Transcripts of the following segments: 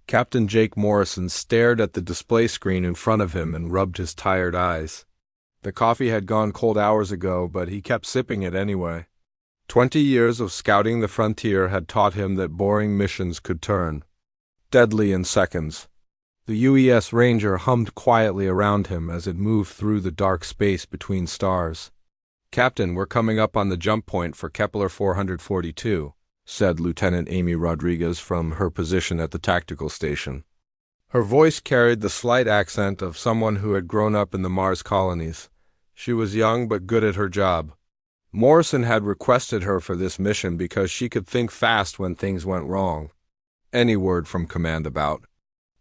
Captain Jake Morrison stared at the display screen in front of him and rubbed his tired eyes. The coffee had gone cold hours ago, but he kept sipping it anyway. 20 years of scouting the frontier had taught him that boring missions could turn deadly in seconds. The UES Ranger hummed quietly around him as it moved through the dark space between stars. "Captain, we're coming up on the jump point for Kepler 442, said Lieutenant Amy Rodriguez from her position at the tactical station. Her voice carried the slight accent of someone who had grown up in the Mars colonies. She was young but good at her job. Morrison had requested her for this mission because she could think fast when things went wrong. "Any word from command about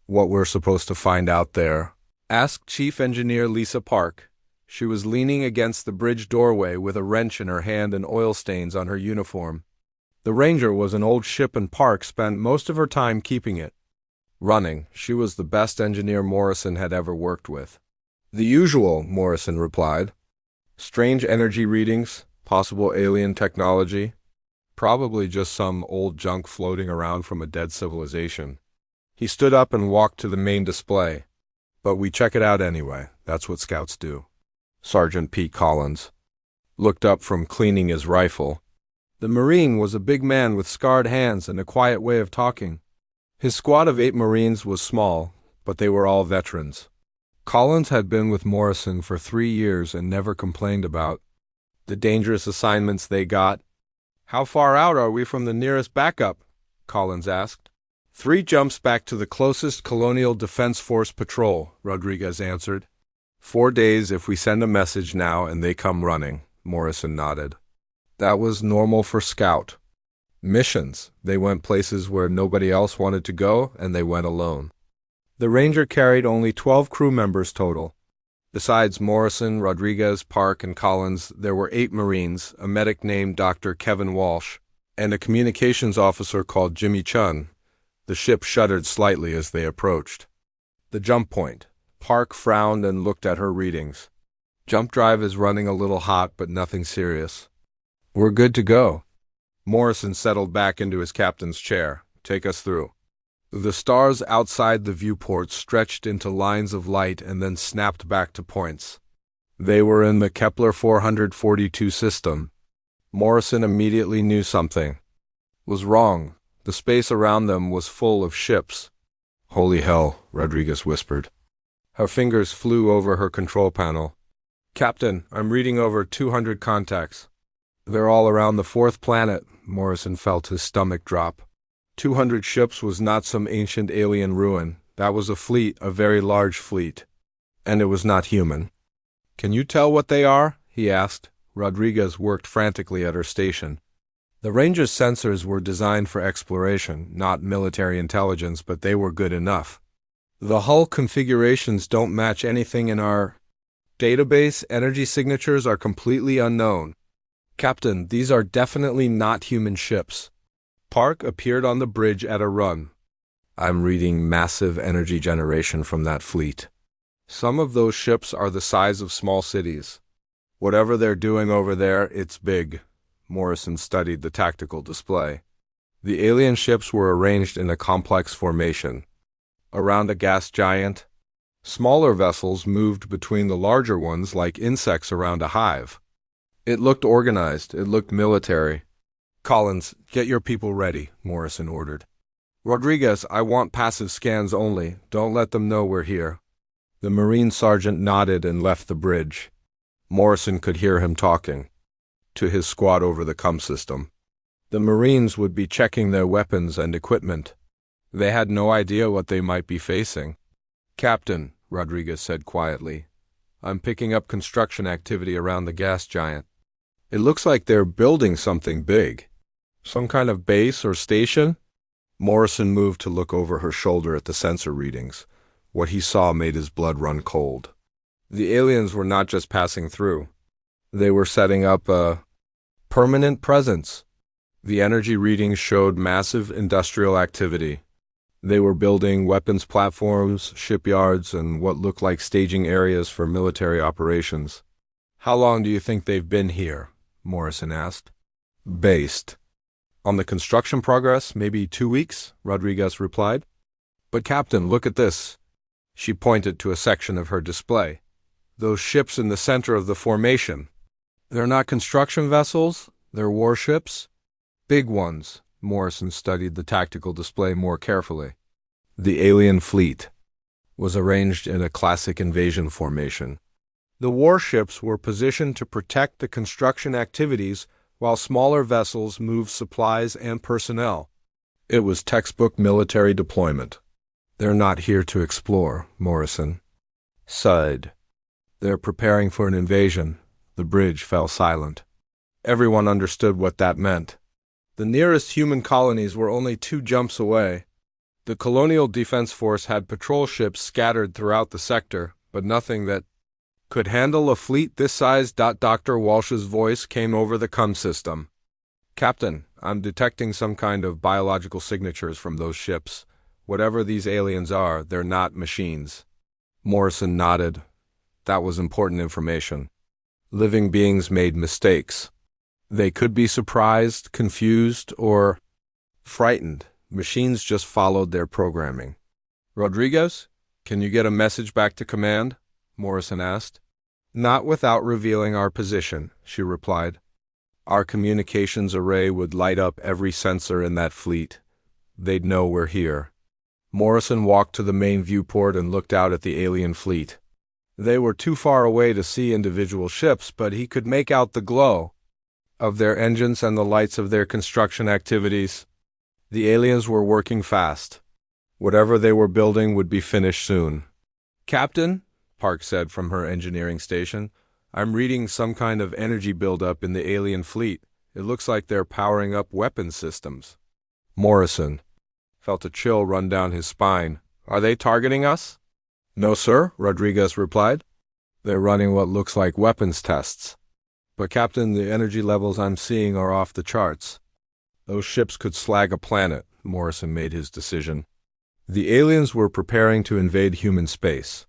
what we're supposed to find out there?" asked Chief Engineer Lisa Park. She was leaning against the bridge doorway with a wrench in her hand and oil stains on her uniform. The Ranger was an old ship and Park spent most of her time keeping it running. She was the best engineer Morrison had ever worked with. "The usual," Morrison replied. "Strange energy readings, possible alien technology. Probably just some old junk floating around from a dead civilization." He stood up and walked to the main display. "But we check it out anyway. That's what scouts do." Sergeant Pete Collins looked up from cleaning his rifle. The Marine was a big man with scarred hands and a quiet way of talking. His squad of 8 Marines was small, but they were all veterans. Collins had been with Morrison for 3 years and never complained about the dangerous assignments they got. "How far out are we from the nearest backup?" Collins asked. 3 jumps back to the closest Colonial Defense Force patrol, Rodriguez answered. 4 days if we send a message now and they come running, Morrison nodded. That was normal for Scout missions. They went places where nobody else wanted to go, and they went alone. The Ranger carried only 12 crew members total. Besides Morrison, Rodriguez, Park, and Collins, there were 8 Marines, a medic named Dr. Kevin Walsh, and a communications officer called Jimmy Chun. The ship shuddered slightly as they approached the jump point. Park frowned and looked at her readings. "Jump drive is running a little hot, but nothing serious." "We're good to go." Morrison settled back into his captain's chair. "Take us through." The stars outside the viewport stretched into lines of light and then snapped back to points. They were in the Kepler 442 system. Morrison immediately knew something was wrong. The space around them was full of ships. "Holy hell," Rodriguez whispered. Her fingers flew over her control panel. "Captain, I'm reading over 200 contacts. They're all around the 4th planet." Morrison felt his stomach drop. 200 ships was not some ancient alien ruin. That was a fleet, a very large fleet. And it was not human. "Can you tell what they are?" he asked. Rodriguez worked frantically at her station. The Ranger's sensors were designed for exploration, not military intelligence, but they were good enough. "The hull configurations don't match anything in our database. Energy signatures are completely unknown. Captain, these are definitely not human ships." Park appeared on the bridge at a run. "I'm reading massive energy generation from that fleet. Some of those ships are the size of small cities. Whatever they're doing over there, it's big." Morrison studied the tactical display. The alien ships were arranged in a complex formation around a gas giant. Smaller vessels moved between the larger ones like insects around a hive. It looked organized. It looked military. "Collins, get your people ready," Morrison ordered. "Rodriguez, I want passive scans only. Don't let them know we're here." The Marine sergeant nodded and left the bridge. Morrison could hear him talking to his squad over the comm system. The Marines would be checking their weapons and equipment. They had no idea what they might be facing. "Captain," Rodriguez said quietly, "I'm picking up construction activity around the gas giant. It looks like they're building something big. Some kind of base or station?" Morrison moved to look over her shoulder at the sensor readings. What he saw made his blood run cold. The aliens were not just passing through. They were setting up a permanent presence. The energy readings showed massive industrial activity. They were building weapons platforms, shipyards, and what looked like staging areas for military operations. "How long do you think they've been here?" Morrison asked. "Based on the construction progress, maybe 2 weeks," Rodriguez replied. But Captain, look at this. She pointed to a section of her display. Those ships in the center of the formation. They're not construction vessels, they're warships. Big ones. Morrison studied the tactical display more carefully. The alien fleet was arranged in a classic invasion formation. The warships were positioned to protect the construction activities while smaller vessels moved supplies and personnel. It was textbook military deployment. They're not here to explore, Morrison sighed. They're preparing for an invasion. The bridge fell silent. Everyone understood what that meant. The nearest human colonies were only 2 jumps away. The Colonial Defense Force had patrol ships scattered throughout the sector, but nothing that could handle a fleet this size. Dr. Walsh's voice came over the comm system. Captain, I'm detecting some kind of biological signatures from those ships. Whatever these aliens are, they're not machines. Morrison nodded. That was important information. Living beings made mistakes. They could be surprised, confused, or frightened. Machines just followed their programming. Rodriguez, can you get a message back to command? Morrison asked. Not without revealing our position, she replied. Our communications array would light up every sensor in that fleet. They'd know we're here. Morrison walked to the main viewport and looked out at the alien fleet. They were too far away to see individual ships, but he could make out the glow of their engines and the lights of their construction activities. The aliens were working fast. Whatever they were building would be finished soon. Captain, Park said from her engineering station, I'm reading some kind of energy buildup in the alien fleet. It looks like they're powering up weapons systems. Morrison felt a chill run down his spine. Are they targeting us? No, sir, Rodriguez replied. They're running what looks like weapons tests. But Captain, the energy levels I'm seeing are off the charts. Those ships could slag a planet, Morrison made his decision. The aliens were preparing to invade human space.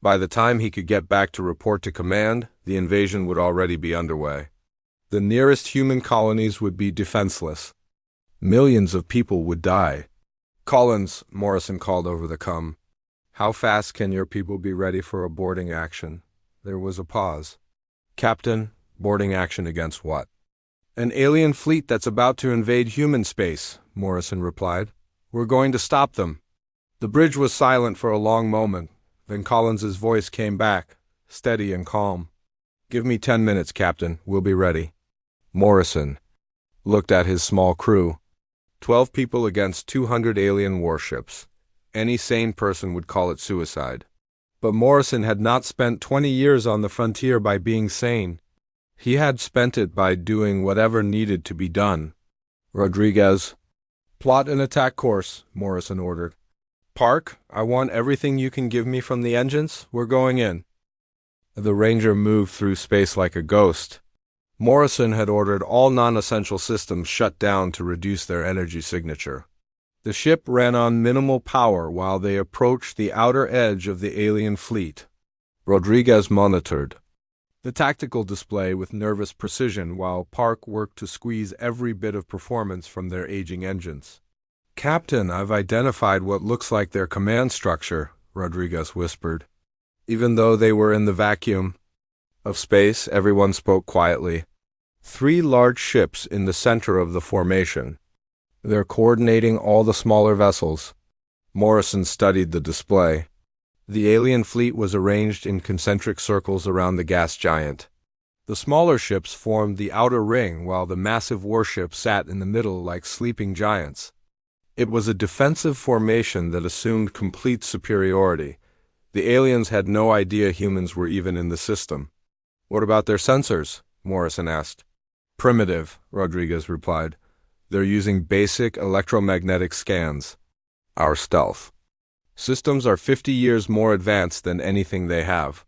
By the time he could get back to report to command, the invasion would already be underway. The nearest human colonies would be defenseless. Millions of people would die. Collins, Morrison called over the comm. How fast can your people be ready for a boarding action? There was a pause. Captain, boarding action against what? An alien fleet that's about to invade human space, Morrison replied. We're going to stop them. The bridge was silent for a long moment. Then Collins's voice came back, steady and calm. Give me 10 minutes, Captain. We'll be ready. Morrison looked at his small crew. 12 people against 200 alien warships. Any sane person would call it suicide. But Morrison had not spent 20 years on the frontier by being sane. He had spent it by doing whatever needed to be done. Rodriguez, plot an attack course, Morrison ordered. Park, I want everything you can give me from the engines. We're going in. The Ranger moved through space like a ghost. Morrison had ordered all non-essential systems shut down to reduce their energy signature. The ship ran on minimal power while they approached the outer edge of the alien fleet. Rodriguez monitored the tactical display with nervous precision while Park worked to squeeze every bit of performance from their aging engines. Captain, I've identified what looks like their command structure, Rodriguez whispered. Even though they were in the vacuum of space, everyone spoke quietly. 3 large ships in the center of the formation. They're coordinating all the smaller vessels. Morrison studied the display. The alien fleet was arranged in concentric circles around the gas giant. The smaller ships formed the outer ring while the massive warships sat in the middle like sleeping giants. It was a defensive formation that assumed complete superiority. The aliens had no idea humans were even in the system. What about their sensors? Morrison asked. Primitive, Rodriguez replied. They're using basic electromagnetic scans. Our stealth systems are 50 years more advanced than anything they have.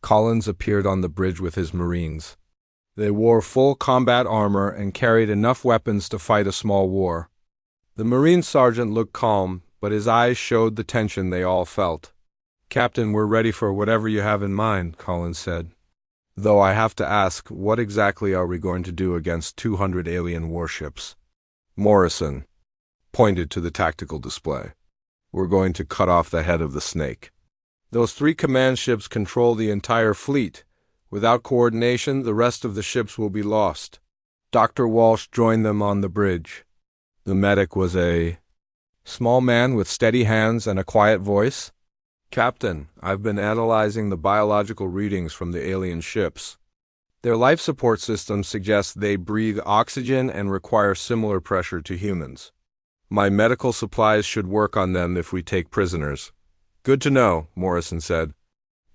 Collins appeared on the bridge with his Marines. They wore full combat armor and carried enough weapons to fight a small war. The Marine sergeant looked calm, but his eyes showed the tension they all felt. Captain, we're ready for whatever you have in mind, Collins said. Though I have to ask, what exactly are we going to do against 200 alien warships? Morrison pointed to the tactical display. We're going to cut off the head of the snake. Those 3 command ships control the entire fleet. Without coordination, the rest of the ships will be lost. Dr. Walsh joined them on the bridge. The medic was a small man with steady hands and a quiet voice. Captain, I've been analyzing the biological readings from the alien ships. Their life support systems suggest they breathe oxygen and require similar pressure to humans. My medical supplies should work on them if we take prisoners. Good to know, Morrison said.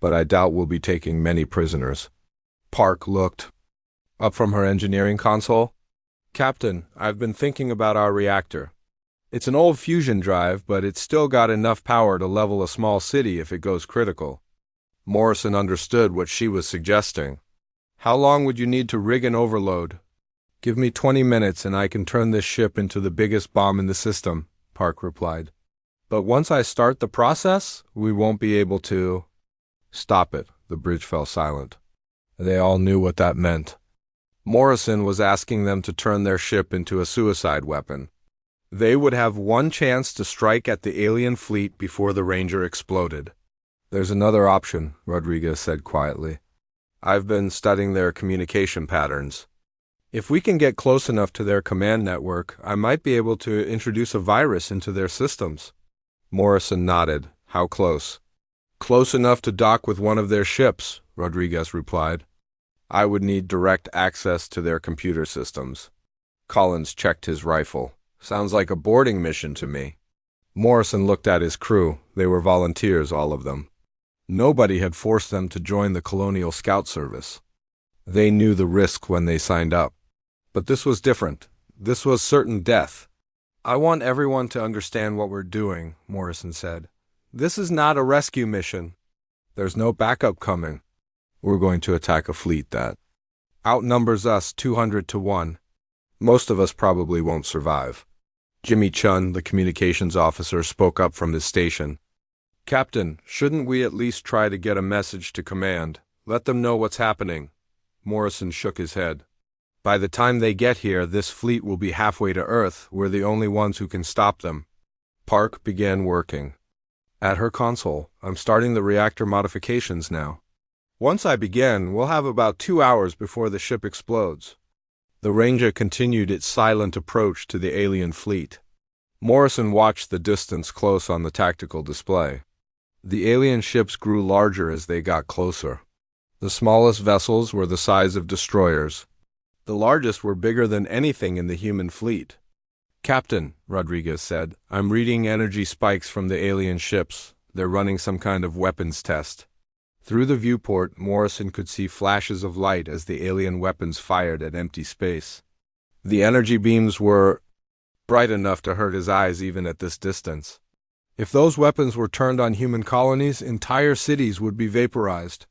But I doubt we'll be taking many prisoners. Park looked up from her engineering console. Captain, I've been thinking about our reactor. It's an old fusion drive, but it's still got enough power to level a small city if it goes critical. Morrison understood what she was suggesting. How long would you need to rig an overload? Give me 20 minutes and I can turn this ship into the biggest bomb in the system, Park replied. But once I start the process, we won't be able to... Stop it. The bridge fell silent. They all knew what that meant. Morrison was asking them to turn their ship into a suicide weapon. They would have one chance to strike at the alien fleet before the Ranger exploded. There's another option, Rodriguez said quietly. I've been studying their communication patterns. If we can get close enough to their command network, I might be able to introduce a virus into their systems. Morrison nodded. How close? Close enough to dock with one of their ships, Rodriguez replied. I would need direct access to their computer systems. Collins checked his rifle. Sounds like a boarding mission to me. Morrison looked at his crew. They were volunteers, all of them. Nobody had forced them to join the Colonial Scout Service. They knew the risk when they signed up. But this was different. This was certain death. I want everyone to understand what we're doing, Morrison said. This is not a rescue mission. There's no backup coming. We're going to attack a fleet that outnumbers us 200 to 1. Most of us probably won't survive. Jimmy Chun, the communications officer, spoke up from his station. Captain, shouldn't we at least try to get a message to command? Let them know what's happening. Morrison shook his head. By the time they get here, this fleet will be halfway to Earth. We're the only ones who can stop them. Park began working. At her console, I'm starting the reactor modifications now. Once I begin, we'll have about 2 hours before the ship explodes. The Ranger continued its silent approach to the alien fleet. Morrison watched the distance close on the tactical display. The alien ships grew larger as they got closer. The smallest vessels were the size of destroyers. The largest were bigger than anything in the human fleet. Captain, Rodriguez said, I'm reading energy spikes from the alien ships. They're running some kind of weapons test. Through the viewport, Morrison could see flashes of light as the alien weapons fired at empty space. The energy beams were bright enough to hurt his eyes even at this distance. If those weapons were turned on human colonies, entire cities would be vaporized.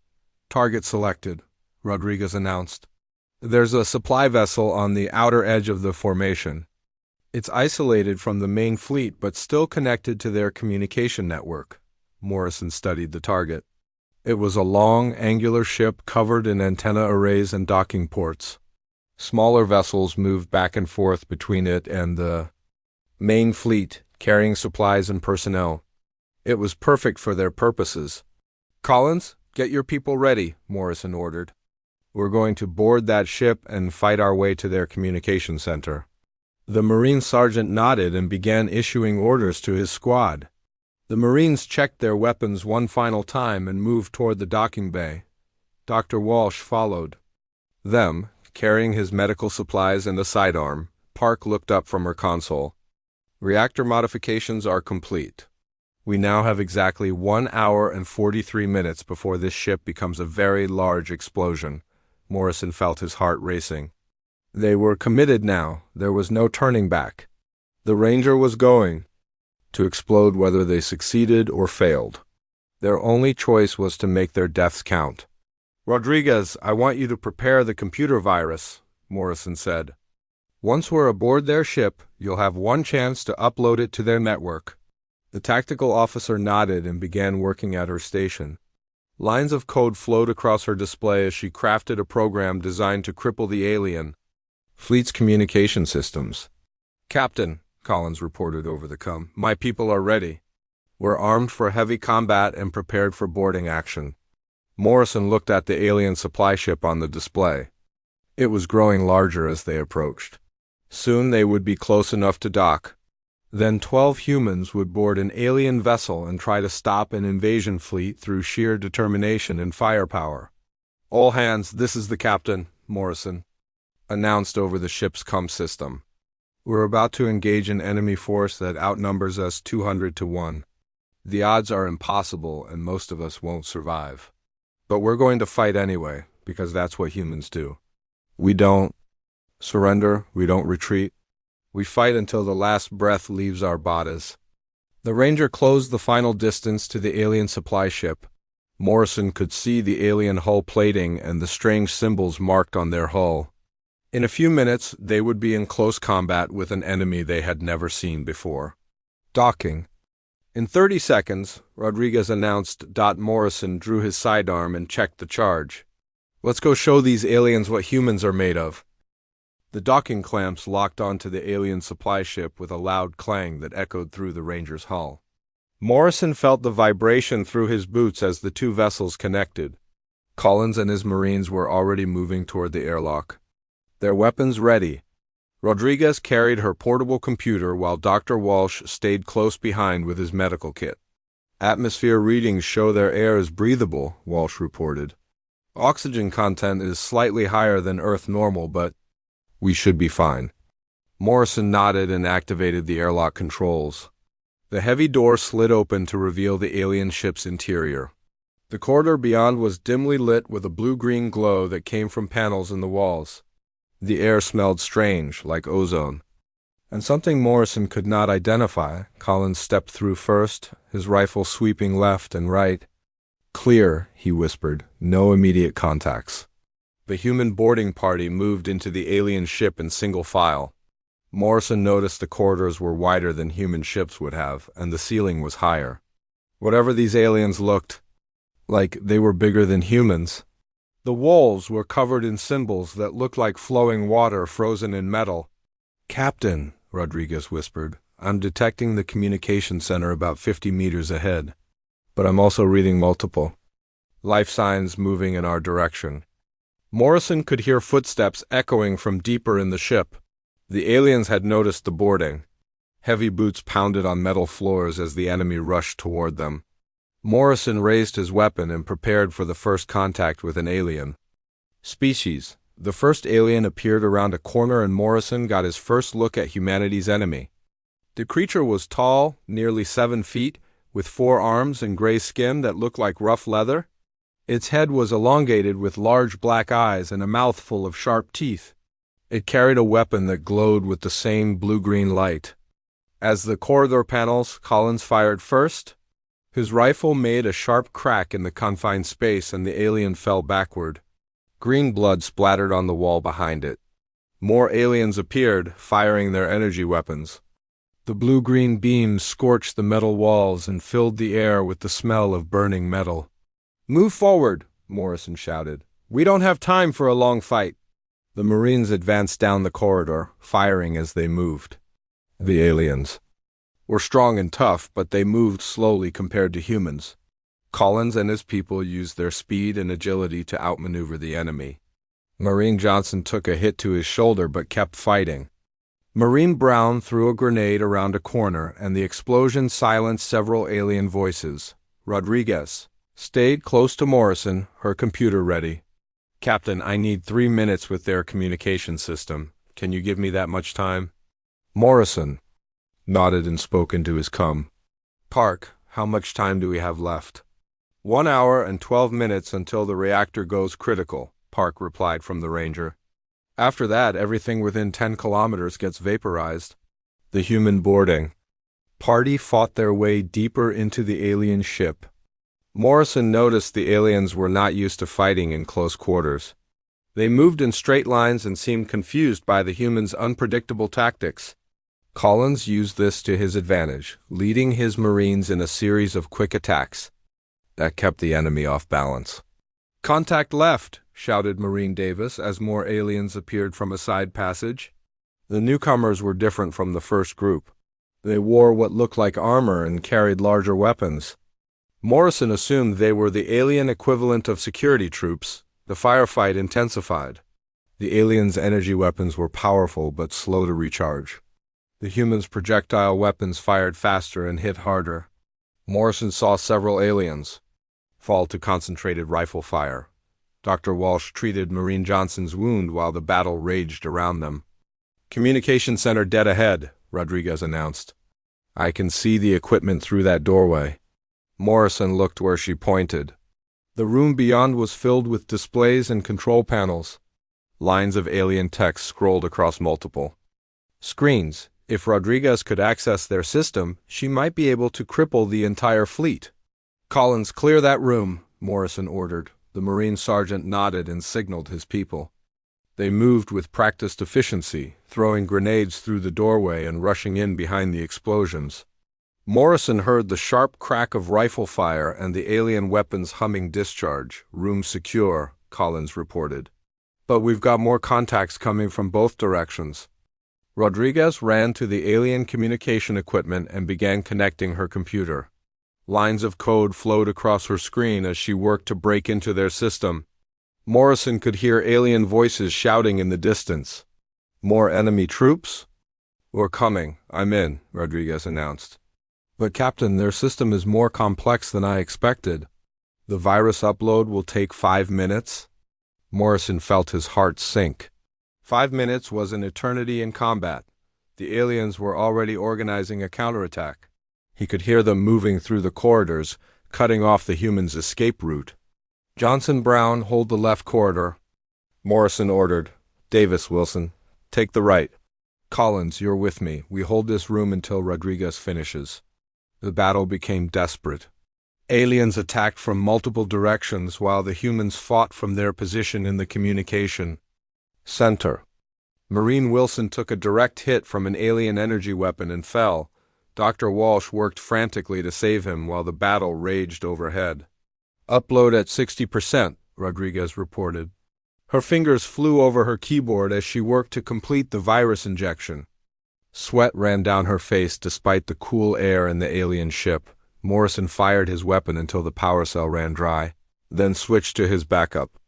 Target selected, Rodriguez announced. There's a supply vessel on the outer edge of the formation. It's isolated from the main fleet but still connected to their communication network. Morrison studied the target. It was a long, angular ship covered in antenna arrays and docking ports. Smaller vessels moved back and forth between it and the main fleet, carrying supplies and personnel. It was perfect for their purposes. Collins, get your people ready, Morrison ordered. We're going to board that ship and fight our way to their communication center. The Marine sergeant nodded and began issuing orders to his squad. The Marines checked their weapons one final time and moved toward the docking bay. Dr. Walsh followed them, carrying his medical supplies and a sidearm. Park looked up from her console. Reactor modifications are complete. We now have exactly 1 hour and 43 minutes before this ship becomes a very large explosion. Morrison felt his heart racing. They were committed now. There was no turning back. The Ranger was going to explode whether they succeeded or failed. Their only choice was to make their deaths count. Rodriguez, I want you to prepare the computer virus, Morrison said. Once we're aboard their ship, you'll have one chance to upload it to their network. The tactical officer nodded and began working at her station. Lines of code flowed across her display as she crafted a program designed to cripple the alien fleet's communication systems. Captain, Collins reported over the com, my people are ready. We're armed for heavy combat and prepared for boarding action. Morrison looked at the alien supply ship on the display. It was growing larger as they approached. Soon they would be close enough to dock. Then 12 humans would board an alien vessel and try to stop an invasion fleet through sheer determination and firepower. "All hands, this is the captain," Morrison announced over the ship's comm system. "We're about to engage an enemy force that outnumbers us 200 to 1. The odds are impossible and most of us won't survive. But we're going to fight anyway, because that's what humans do. We don't surrender, we don't retreat. We fight until the last breath leaves our bodies." The Ranger closed the final distance to the alien supply ship. Morrison could see the alien hull plating and the strange symbols marked on their hull. In a few minutes, they would be in close combat with an enemy they had never seen before. Docking. In 30 seconds, Rodriguez announced. Morrison drew his sidearm and checked the charge. "Let's go show these aliens what humans are made of." The docking clamps locked onto the alien supply ship with a loud clang that echoed through the Ranger's hull. Morrison felt the vibration through his boots as the two vessels connected. Collins and his Marines were already moving toward the airlock, their weapons ready. Rodriguez carried her portable computer while Dr. Walsh stayed close behind with his medical kit. "Atmosphere readings show their air is breathable," Walsh reported. "Oxygen content is slightly higher than Earth normal, but we should be fine." Morrison nodded and activated the airlock controls. The heavy door slid open to reveal the alien ship's interior. The corridor beyond was dimly lit with a blue-green glow that came from panels in the walls. The air smelled strange, like ozone, and something Morrison could not identify. Collins stepped through first, his rifle sweeping left and right. "Clear," he whispered. "No immediate contacts." The human boarding party moved into the alien ship in single file. Morrison noticed the corridors were wider than human ships would have, and the ceiling was higher. Whatever these aliens looked like, they were bigger than humans. The walls were covered in symbols that looked like flowing water frozen in metal. "Captain," Rodriguez whispered, "I'm detecting the communication center about 50 meters ahead. But I'm also reading multiple life signs moving in our direction." Morrison could hear footsteps echoing from deeper in the ship. The aliens had noticed the boarding. Heavy boots pounded on metal floors as the enemy rushed toward them. Morrison raised his weapon and prepared for the first contact with an alien. Species. The first alien appeared around a corner and Morrison got his first look at humanity's enemy. The creature was tall, nearly 7 feet, with 4 arms and gray skin that looked like rough leather. Its head was elongated with large black eyes and a mouth full of sharp teeth. It carried a weapon that glowed with the same blue-green light. As the corridor panels, Collins fired first. His rifle made a sharp crack in the confined space and the alien fell backward. Green blood splattered on the wall behind it. More aliens appeared, firing their energy weapons. The blue-green beams scorched the metal walls and filled the air with the smell of burning metal. "Move forward," Morrison shouted. "We don't have time for a long fight." The Marines advanced down the corridor, firing as they moved. The aliens were strong and tough, but they moved slowly compared to humans. Collins and his people used their speed and agility to outmaneuver the enemy. Marine Johnson took a hit to his shoulder but kept fighting. Marine Brown threw a grenade around a corner, and the explosion silenced several alien voices. Rodriguez stayed close to Morrison, her computer ready. "Captain, I need 3 minutes with their communication system. Can you give me that much time?" Morrison nodded and spoke into his comm. "Park, how much time do we have left?" 1 hour and 12 minutes until the reactor goes critical," Park replied from the Ranger. "After that, everything within 10 kilometers gets vaporized." The human boarding party fought their way deeper into the alien ship. Morrison noticed the aliens were not used to fighting in close quarters. They moved in straight lines and seemed confused by the humans' unpredictable tactics. Collins used this to his advantage, leading his Marines in a series of quick attacks that kept the enemy off balance. "Contact left," shouted Marine Davis as more aliens appeared from a side passage. The newcomers were different from the first group. They wore what looked like armor and carried larger weapons. Morrison assumed they were the alien equivalent of security troops. The firefight intensified. The aliens' energy weapons were powerful but slow to recharge. The humans' projectile weapons fired faster and hit harder. Morrison saw several aliens fall to concentrated rifle fire. Dr. Walsh treated Marine Johnson's wound while the battle raged around them. "Communication center dead ahead," Rodriguez announced. "I can see the equipment through that doorway." Morrison looked where she pointed. The room beyond was filled with displays and control panels. Lines of alien text scrolled across multiple screens. If Rodriguez could access their system, she might be able to cripple the entire fleet. "Collins, clear that room," Morrison ordered. The Marine sergeant nodded and signaled his people. They moved with practiced efficiency, throwing grenades through the doorway and rushing in behind the explosions. Morrison heard the sharp crack of rifle fire and the alien weapon's humming discharge. "Room secure," Collins reported. "But we've got more contacts coming from both directions." Rodriguez ran to the alien communication equipment and began connecting her computer. Lines of code flowed across her screen as she worked to break into their system. Morrison could hear alien voices shouting in the distance. "More enemy troops?" "We're coming. I'm in," Rodriguez announced. "But Captain, their system is more complex than I expected. The virus upload will take 5 minutes?" Morrison felt his heart sink. 5 minutes was an eternity in combat. The aliens were already organizing a counterattack. He could hear them moving through the corridors, cutting off the humans' escape route. "Johnson, Brown, hold the left corridor," Morrison ordered. "Davis, Wilson, take the right. Collins, you're with me. We hold this room until Rodriguez finishes." The battle became desperate. Aliens attacked from multiple directions while the humans fought from their position in the communication center. Marine Wilson took a direct hit from an alien energy weapon and fell. Dr. Walsh worked frantically to save him while the battle raged overhead. "Upload at 60%, Rodriguez reported. Her fingers flew over her keyboard as she worked to complete the virus injection. Sweat ran down her face despite the cool air in the alien ship. Morrison fired his weapon until the power cell ran dry, then switched to his backup.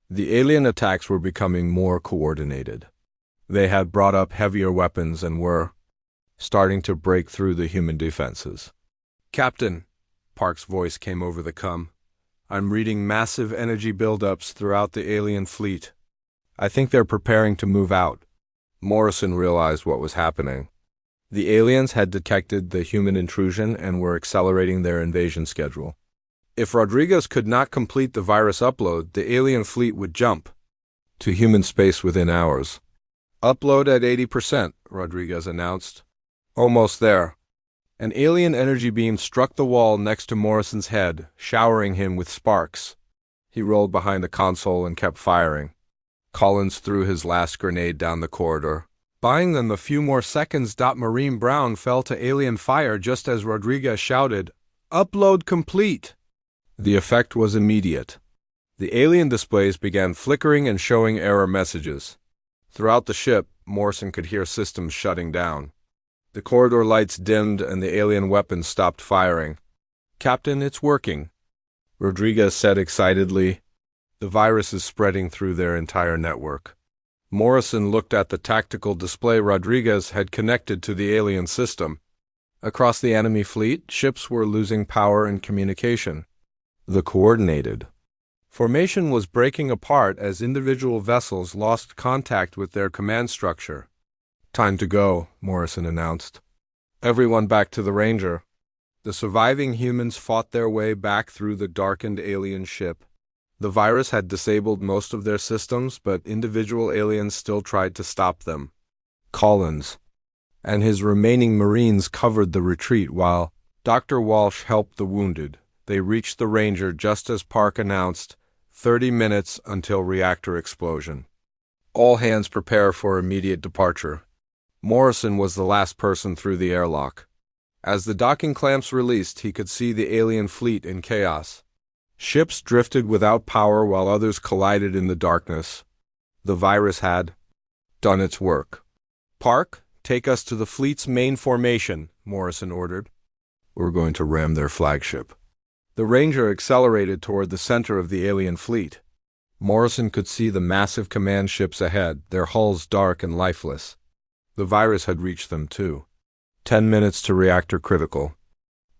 The alien attacks were becoming more coordinated. They had brought up heavier weapons and were starting to break through the human defenses. "Captain," Park's voice came over the comm, "I'm reading massive energy buildups throughout the alien fleet. I think they're preparing to move out." Morrison realized what was happening. The aliens had detected the human intrusion and were accelerating their invasion schedule. If Rodriguez could not complete the virus upload, the alien fleet would jump to human space within hours. "Upload at 80%, Rodriguez announced. "Almost there." An alien energy beam struck the wall next to Morrison's head, showering him with sparks. He rolled behind a console and kept firing. Collins threw his last grenade down the corridor. Buying them a few more seconds. Marine Brown fell to alien fire just as Rodriguez shouted, "Upload complete!" The effect was immediate. The alien displays began flickering and showing error messages. Throughout the ship, Morrison could hear systems shutting down. The corridor lights dimmed and the alien weapons stopped firing. "Captain, it's working," Rodriguez said excitedly. "The virus is spreading through their entire network." Morrison looked at the tactical display Rodriguez had connected to the alien system. Across the enemy fleet, ships were losing power and communication. The coordinated formation was breaking apart as individual vessels lost contact with their command structure. "Time to go," Morrison announced. "Everyone back to the Ranger." The surviving humans fought their way back through the darkened alien ship. The virus had disabled most of their systems, but individual aliens still tried to stop them. Collins and his remaining Marines covered the retreat while Dr. Walsh helped the wounded. They reached the Ranger just as Park announced, 30 minutes until reactor explosion. "All hands prepare for immediate departure." Morrison was the last person through the airlock. As the docking clamps released, he could see the alien fleet in chaos. Ships drifted without power while others collided in the darkness. The virus had done its work. "Park, take us to the fleet's main formation," Morrison ordered. We're going to ram their flagship. The Ranger accelerated toward the center of the alien fleet. Morrison could see the massive command ships ahead, their hulls dark and lifeless. The virus had reached them, too. 10 minutes to reactor critical.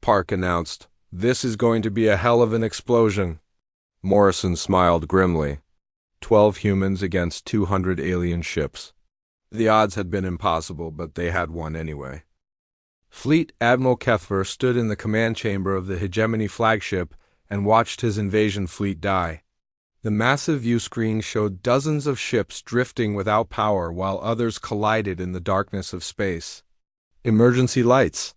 Park announced, "This is going to be a hell of an explosion." Morrison smiled grimly. 12 humans against 200 alien ships. The odds had been impossible, but they had won anyway. Fleet Admiral Kethver stood in the command chamber of the Hegemony flagship and watched his invasion fleet die. The massive viewscreen showed dozens of ships drifting without power while others collided in the darkness of space. Emergency lights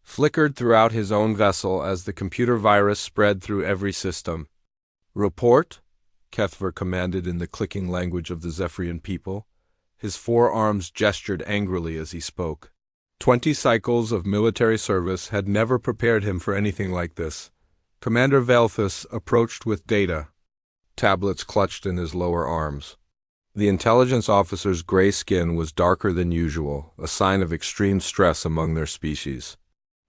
flickered throughout his own vessel as the computer virus spread through every system. "Report," Kethver commanded in the clicking language of the Zephyrian people. His forearms gestured angrily as he spoke. 20 cycles of military service had never prepared him for anything like this. Commander Velthus approached with data, tablets clutched in his lower arms. The intelligence officer's gray skin was darker than usual, a sign of extreme stress among their species.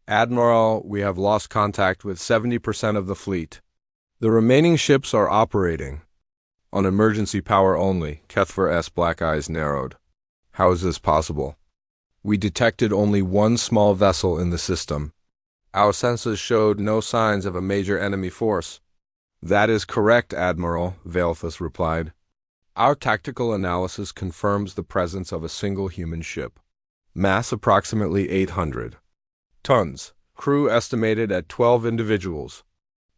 "Admiral, we have lost contact with 70% of the fleet. The remaining ships are operating on emergency power only." Kethver's black eyes narrowed. "How is this possible? We detected only one small vessel in the system. Our sensors showed no signs of a major enemy force." "That is correct, Admiral," Velthus replied. "Our tactical analysis confirms the presence of a single human ship. Mass approximately 800 tons. Crew estimated at 12 individuals."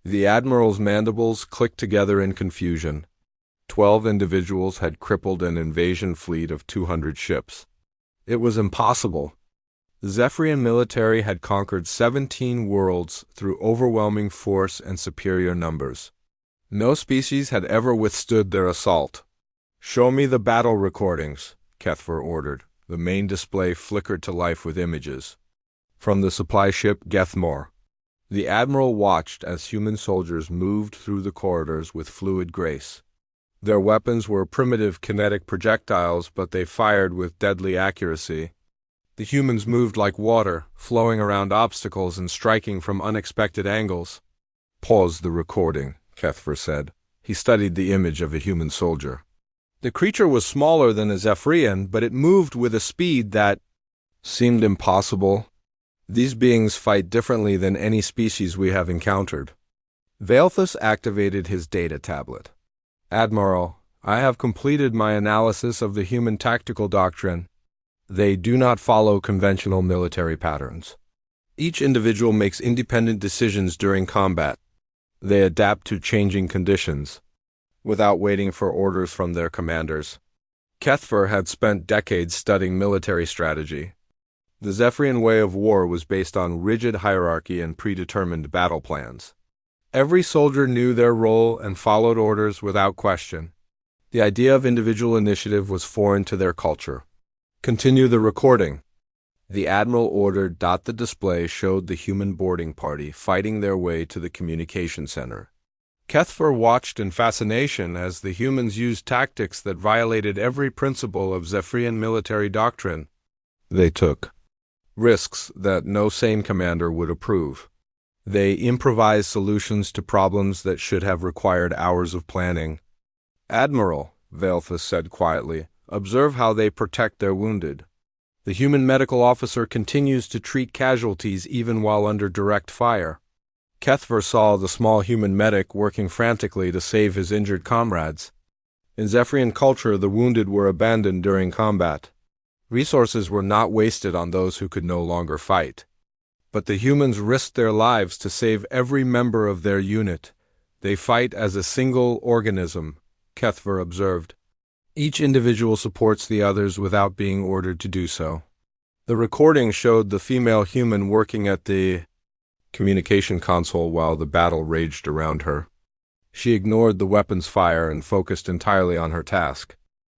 The Admiral's mandibles clicked together in confusion. 12 individuals had crippled an invasion fleet of 200 ships. It was impossible. The Zephyrian military had conquered 17 worlds through overwhelming force and superior numbers. No species had ever withstood their assault. "Show me the battle recordings," Kethver ordered. The main display flickered to life with images. From the supply ship Gethmore. The Admiral watched as human soldiers moved through the corridors with fluid grace. Their weapons were primitive kinetic projectiles, but they fired with deadly accuracy. The humans moved like water, flowing around obstacles and striking from unexpected angles. "Pause the recording," Kethver said. He studied the image of a human soldier. The creature was smaller than a Zephyrian, but it moved with a speed that seemed impossible. "These beings fight differently than any species we have encountered." Velthus activated his data tablet. "Admiral, I have completed my analysis of the human tactical doctrine. They do not follow conventional military patterns. Each individual makes independent decisions during combat. They adapt to changing conditions, without waiting for orders from their commanders." Kethver had spent decades studying military strategy. The Zephyrian way of war was based on rigid hierarchy and predetermined battle plans. Every soldier knew their role and followed orders without question. The idea of individual initiative was foreign to their culture. "Continue the recording." The Admiral ordered. The display showed the human boarding party fighting their way to the communication center. Kethver watched in fascination as the humans used tactics that violated every principle of Zephyrian military doctrine. They took risks that no sane commander would approve. They improvised solutions to problems that should have required hours of planning. "Admiral," Velthus said quietly, "observe how they protect their wounded. The human medical officer continues to treat casualties even while under direct fire." Kethver saw the small human medic working frantically to save his injured comrades. In Zephyrian culture, the wounded were abandoned during combat. Resources were not wasted on those who could no longer fight. But the humans risked their lives to save every member of their unit. "They fight as a single organism," Kethver observed. "Each individual supports the others without being ordered to do so." The recording showed the female human working at the communication console while the battle raged around her. She ignored the weapon's fire and focused entirely on her task.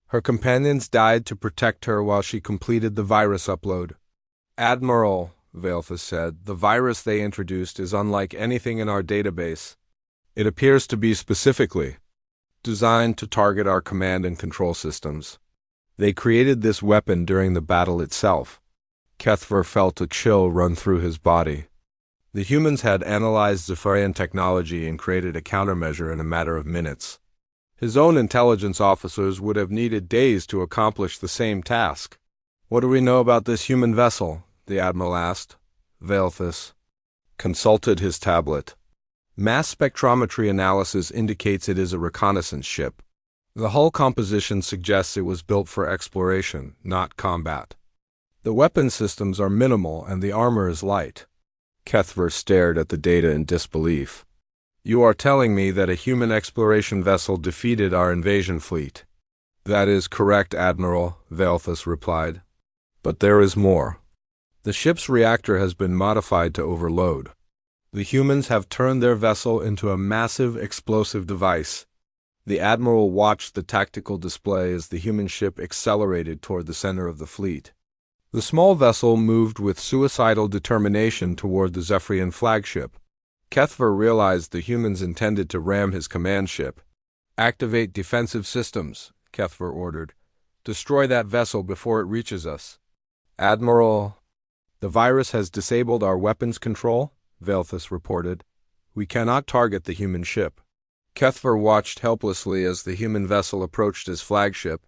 Her companions died to protect her while she completed the virus upload. "Admiral," Velthus said, "the virus they introduced is unlike anything in our database. It appears to be specifically designed to target our command and control systems. They created this weapon during the battle itself. Kethver felt a chill run through his body. The humans had analyzed Zephyrian technology and created a countermeasure in a matter of minutes. His own intelligence officers would have needed days to accomplish the same task. "What do we know about this human vessel?" the Admiral asked. Velthus consulted his tablet. Mass spectrometry analysis indicates it is a reconnaissance ship. The hull composition suggests it was built for exploration, not combat. The weapon systems are minimal and the armor is light. Kethver stared at the data in disbelief. "You are telling me that a human exploration vessel defeated our invasion fleet?" "That is correct, Admiral," Velthus replied. "But there is more. The ship's reactor has been modified to overload. The humans have turned their vessel into a massive explosive device." The Admiral watched the tactical display as the human ship accelerated toward the center of the fleet. The small vessel moved with suicidal determination toward the Zephyrian flagship. Kethver realized the humans intended to ram his command ship. "Activate defensive systems," Kethver ordered. "Destroy that vessel before it reaches us." "Admiral, the virus has disabled our weapons control," Velthus reported. "We cannot target the human ship." Kethver watched helplessly as the human vessel approached his flagship.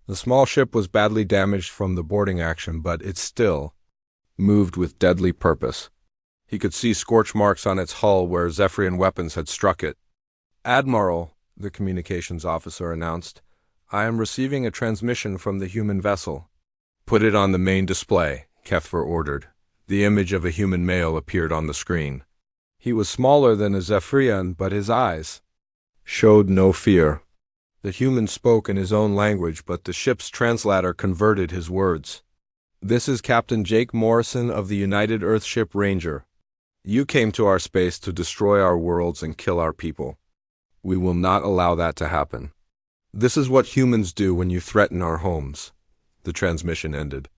The small ship was badly damaged from the boarding action, but it still moved with deadly purpose. He could see scorch marks on its hull where Zephyrian weapons had struck it. "Admiral," the communications officer announced, "I am receiving a transmission from the human vessel." "Put it on the main display," Kethver ordered. The image of a human male appeared on the screen. He was smaller than a Zephyrian, but his eyes showed no fear. The human spoke in his own language, but the ship's translator converted his words. "This is Captain Jake Morrison of the United Earthship Ranger. You came to our space to destroy our worlds and kill our people. We will not allow that to happen. This is what humans do when you threaten our homes." The transmission ended.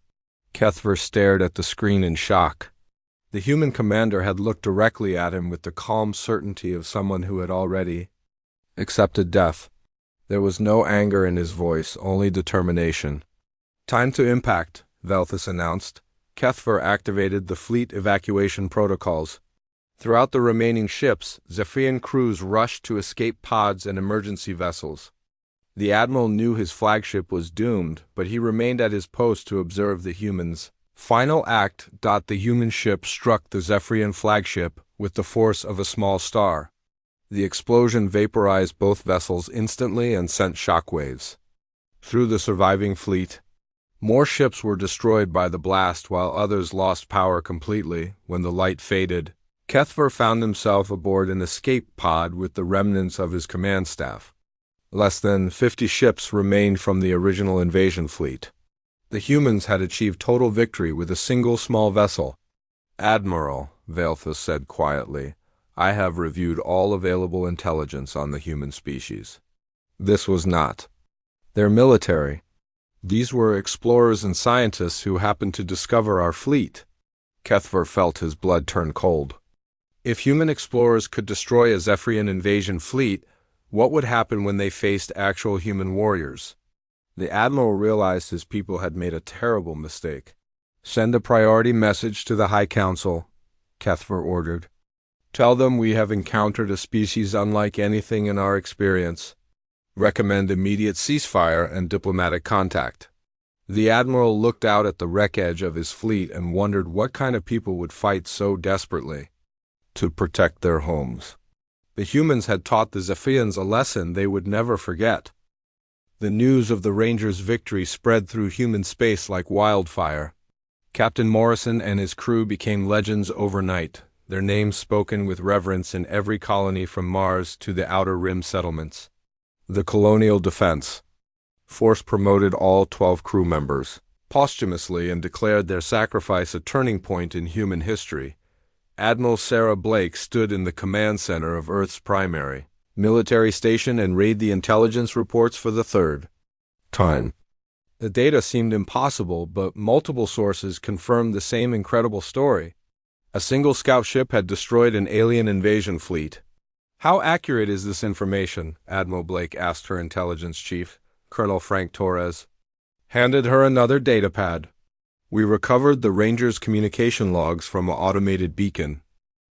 Kethver stared at the screen in shock. The human commander had looked directly at him with the calm certainty of someone who had already accepted death. There was no anger in his voice, only determination. "Time to impact," Velthus announced. Kethver activated the fleet evacuation protocols. Throughout the remaining ships, Zephyrian crews rushed to escape pods and emergency vessels. The Admiral knew his flagship was doomed, but he remained at his post to observe the humans' final act. The human ship struck the Zephyrian flagship with the force of a small star. The explosion vaporized both vessels instantly and sent shockwaves through the surviving fleet. More ships were destroyed by the blast while others lost power completely. When the light faded, Kethver found himself aboard an escape pod with the remnants of his command staff. Less than 50 ships remained from the original invasion fleet. The humans had achieved total victory with a single small vessel. "Admiral," Velthus said quietly, "I have reviewed all available intelligence on the human species. This was not their military. These were explorers and scientists who happened to discover our fleet." Kethver felt his blood turn cold. If human explorers could destroy a Zephyrian invasion fleet, what would happen when they faced actual human warriors? The Admiral realized his people had made a terrible mistake. "Send a priority message to the High Council," Kethver ordered. "Tell them we have encountered a species unlike anything in our experience. Recommend immediate ceasefire and diplomatic contact." The Admiral looked out at the wreckage of his fleet and wondered what kind of people would fight so desperately to protect their homes. The humans had taught the Zephyrians a lesson they would never forget. The news of the Rangers' victory spread through human space like wildfire. Captain Morrison and his crew became legends overnight, their names spoken with reverence in every colony from Mars to the Outer Rim settlements. The Colonial Defense Force promoted all 12 crew members posthumously and declared their sacrifice a turning point in human history. Admiral Sarah Blake stood in the command center of Earth's primary military station and read the intelligence reports for the third time. The data seemed impossible, but multiple sources confirmed the same incredible story. A single scout ship had destroyed an alien invasion fleet. "How accurate is this information?" Admiral Blake asked her intelligence chief, Colonel Frank Torres. Handed her another datapad. We recovered the Rangers' communication logs from an automated beacon.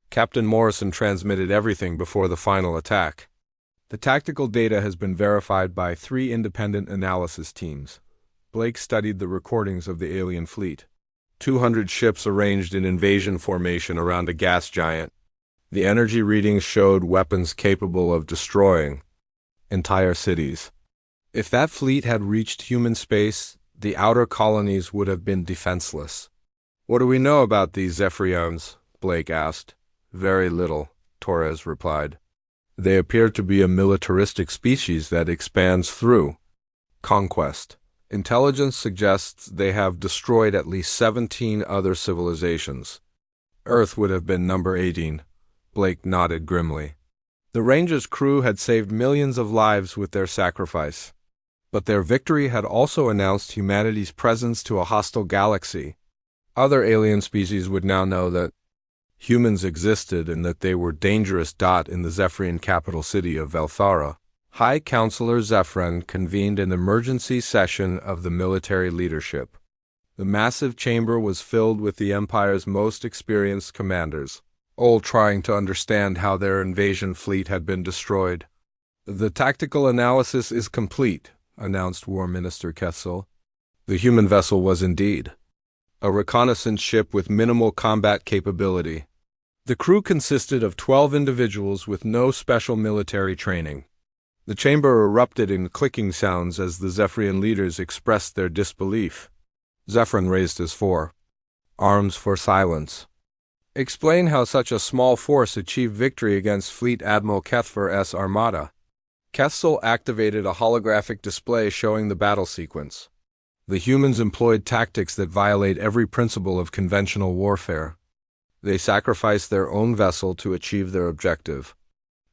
Captain Morrison transmitted everything before the final attack. The tactical data has been verified by 3 independent analysis teams. Blake studied the recordings of the alien fleet. 200 ships arranged in invasion formation around a gas giant. The energy readings showed weapons capable of destroying entire cities. If that fleet had reached human space, the outer colonies would have been defenseless. "What do we know about these Zephyrians?" Blake asked. "Very little," Torres replied. "They appear to be a militaristic species that expands through conquest. Intelligence suggests they have destroyed at least 17 other civilizations. Earth would have been number 18. Blake nodded grimly. The Rangers' crew had saved millions of lives with their sacrifice. But their victory had also announced humanity's presence to a hostile galaxy. Other alien species would now know that humans existed and that they were dangerous. In the Zephyrian capital city of Velthara, High Counselor Zephyrin convened an emergency session of the military leadership. The massive chamber was filled with the Empire's most experienced commanders, all trying to understand how their invasion fleet had been destroyed. "The tactical analysis is complete," announced War Minister Kessel. The human vessel was indeed a reconnaissance ship with minimal combat capability. The crew consisted of 12 individuals with no special military training. The chamber erupted in clicking sounds as the Zephyrian leaders expressed their disbelief. Zephyrin raised his arms for silence. "Explain how such a small force achieved victory against Fleet Admiral Kethfer's armada." Kessel activated a holographic display showing the battle sequence. The humans employed tactics that violate every principle of conventional warfare. They sacrificed their own vessel to achieve their objective.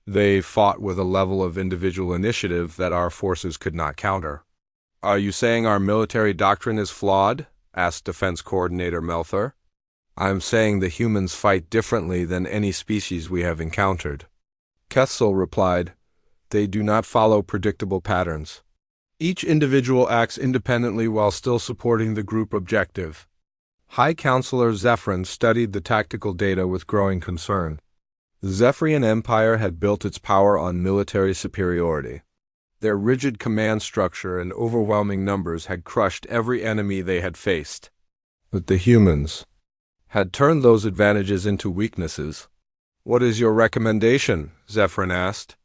They fought with a level of individual initiative that our forces could not counter. "Are you saying our military doctrine is flawed?" asked Defense Coordinator Melthor. "I'm saying the humans fight differently than any species we have encountered." Kessel replied, "They do not follow predictable patterns. Each individual acts independently while still supporting the group objective." High Counselor Zephyrin studied the tactical data with growing concern. The Zephyrian Empire had built its power on military superiority. Their rigid command structure and overwhelming numbers had crushed every enemy they had faced. But the humans had turned those advantages into weaknesses. "What is your recommendation?" Zephyrin asked.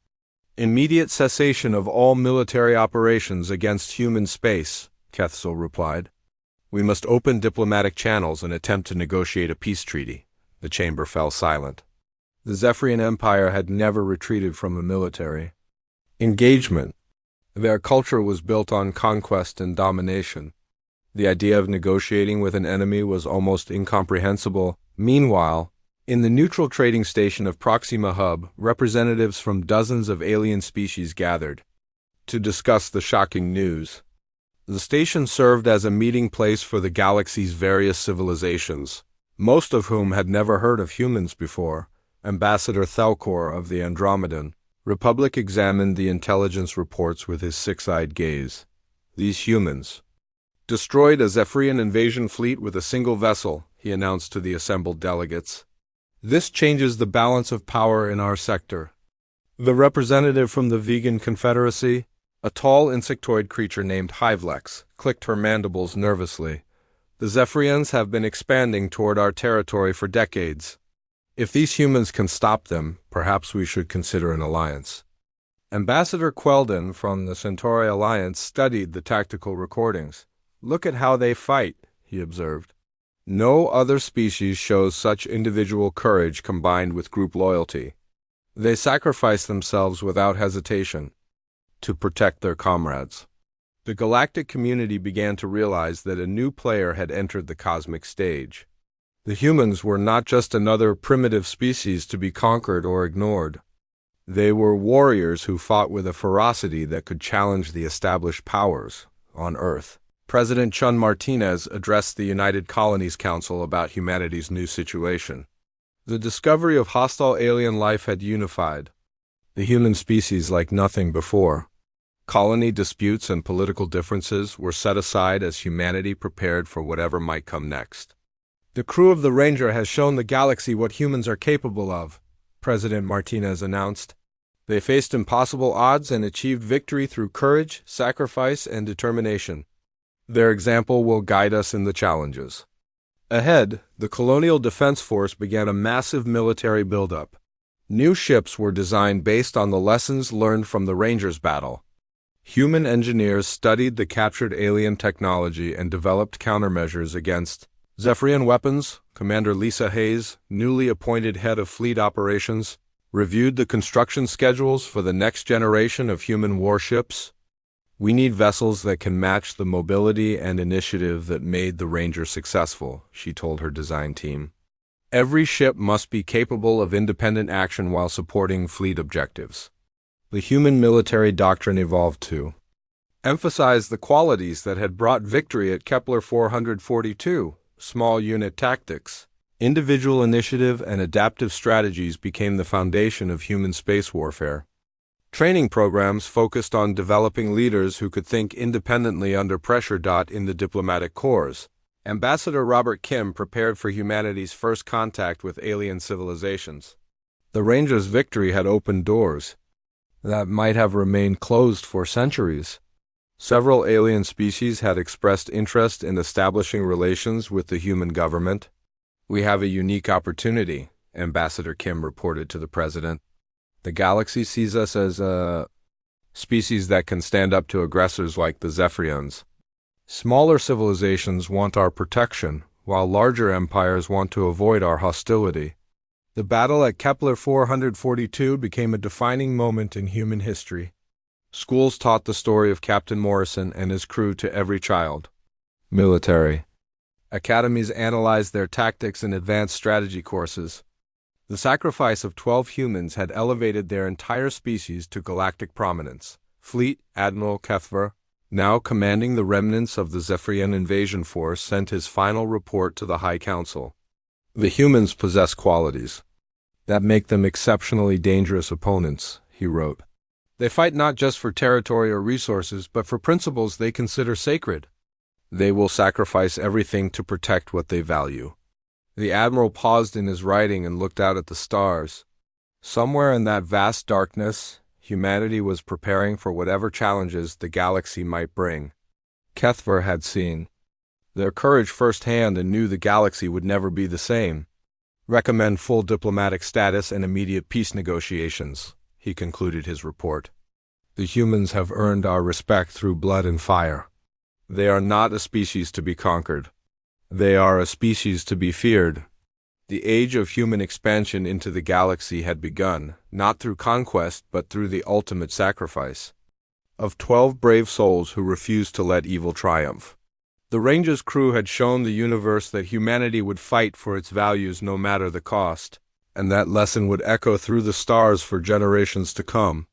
"Immediate cessation of all military operations against human space," Kethsel replied. "We must open diplomatic channels and attempt to negotiate a peace treaty." The chamber fell silent. The Zephyrian Empire had never retreated from a military engagement. Their culture was built on conquest and domination. The idea of negotiating with an enemy was almost incomprehensible. Meanwhile, in the neutral trading station of Proxima Hub, representatives from dozens of alien species gathered to discuss the shocking news. The station served as a meeting place for the galaxy's various civilizations, most of whom had never heard of humans before. Ambassador Thelcor of the Andromedan Republic examined the intelligence reports with his six-eyed gaze. "These humans destroyed a Zephyrian invasion fleet with a single vessel," he announced to the assembled delegates. "This changes the balance of power in our sector." The representative from the Vegan Confederacy, a tall insectoid creature named Hivelex, clicked her mandibles nervously. "The Zephyrians have been expanding toward our territory for decades. If these humans can stop them, perhaps we should consider an alliance." Ambassador Queldon from the Centauri Alliance studied the tactical recordings. "Look at how they fight," he observed. "No other species shows such individual courage combined with group loyalty. They sacrifice themselves without hesitation to protect their comrades." The galactic community began to realize that a new player had entered the cosmic stage. The humans were not just another primitive species to be conquered or ignored. They were warriors who fought with a ferocity that could challenge the established powers on Earth. President Chun Martinez addressed the United Colonies Council about humanity's new situation. The discovery of hostile alien life had unified the human species like nothing before. Colony disputes and political differences were set aside as humanity prepared for whatever might come next. The crew of the Ranger has shown the galaxy what humans are capable of, President Martinez announced. They faced impossible odds and achieved victory through courage, sacrifice, and determination. Their example will guide us in the challenges ahead. The Colonial Defense Force began a massive military buildup. New ships were designed based on the lessons learned from the Rangers' battle. Human engineers studied the captured alien technology and developed countermeasures against Zephyrian weapons. Commander Lisa Hayes, newly appointed head of fleet operations, reviewed the construction schedules for the next generation of human warships. We need vessels that can match the mobility and initiative that made the Ranger successful, she told her design team. Every ship must be capable of independent action while supporting fleet objectives. The human military doctrine evolved to emphasize the qualities that had brought victory at Kepler 442, small unit tactics. Individual initiative and adaptive strategies became the foundation of human space warfare. Training programs focused on developing leaders who could think independently under pressure. In the diplomatic corps, Ambassador Robert Kim prepared for humanity's first contact with alien civilizations. The Rangers' victory had opened doors that might have remained closed for centuries. Several alien species had expressed interest in establishing relations with the human government. We have a unique opportunity, Ambassador Kim reported to the president. The galaxy sees us as a species that can stand up to aggressors like the Zephyrians. Smaller civilizations want our protection, while larger empires want to avoid our hostility. The battle at Kepler 442 became a defining moment in human history. Schools taught the story of Captain Morrison and his crew to every child. Military academies analyzed their tactics in advanced strategy courses. The sacrifice of 12 humans had elevated their entire species to galactic prominence. Fleet Admiral Kethver, now commanding the remnants of the Zephyrian invasion force, sent his final report to the High Council. The humans possess qualities that make them exceptionally dangerous opponents, he wrote. They fight not just for territory or resources, but for principles they consider sacred. They will sacrifice everything to protect what they value. The admiral paused in his writing and looked out at the stars. Somewhere in that vast darkness, humanity was preparing for whatever challenges the galaxy might bring. Kethver had seen their courage firsthand and knew the galaxy would never be the same. Recommend full diplomatic status and immediate peace negotiations, he concluded his report. The humans have earned our respect through blood and fire. They are not a species to be conquered. They are a species to be feared. The age of human expansion into the galaxy had begun, not through conquest but through the ultimate sacrifice of 12 brave souls who refused to let evil triumph. The Rangers' crew had shown the universe that humanity would fight for its values no matter the cost, and that lesson would echo through the stars for generations to come.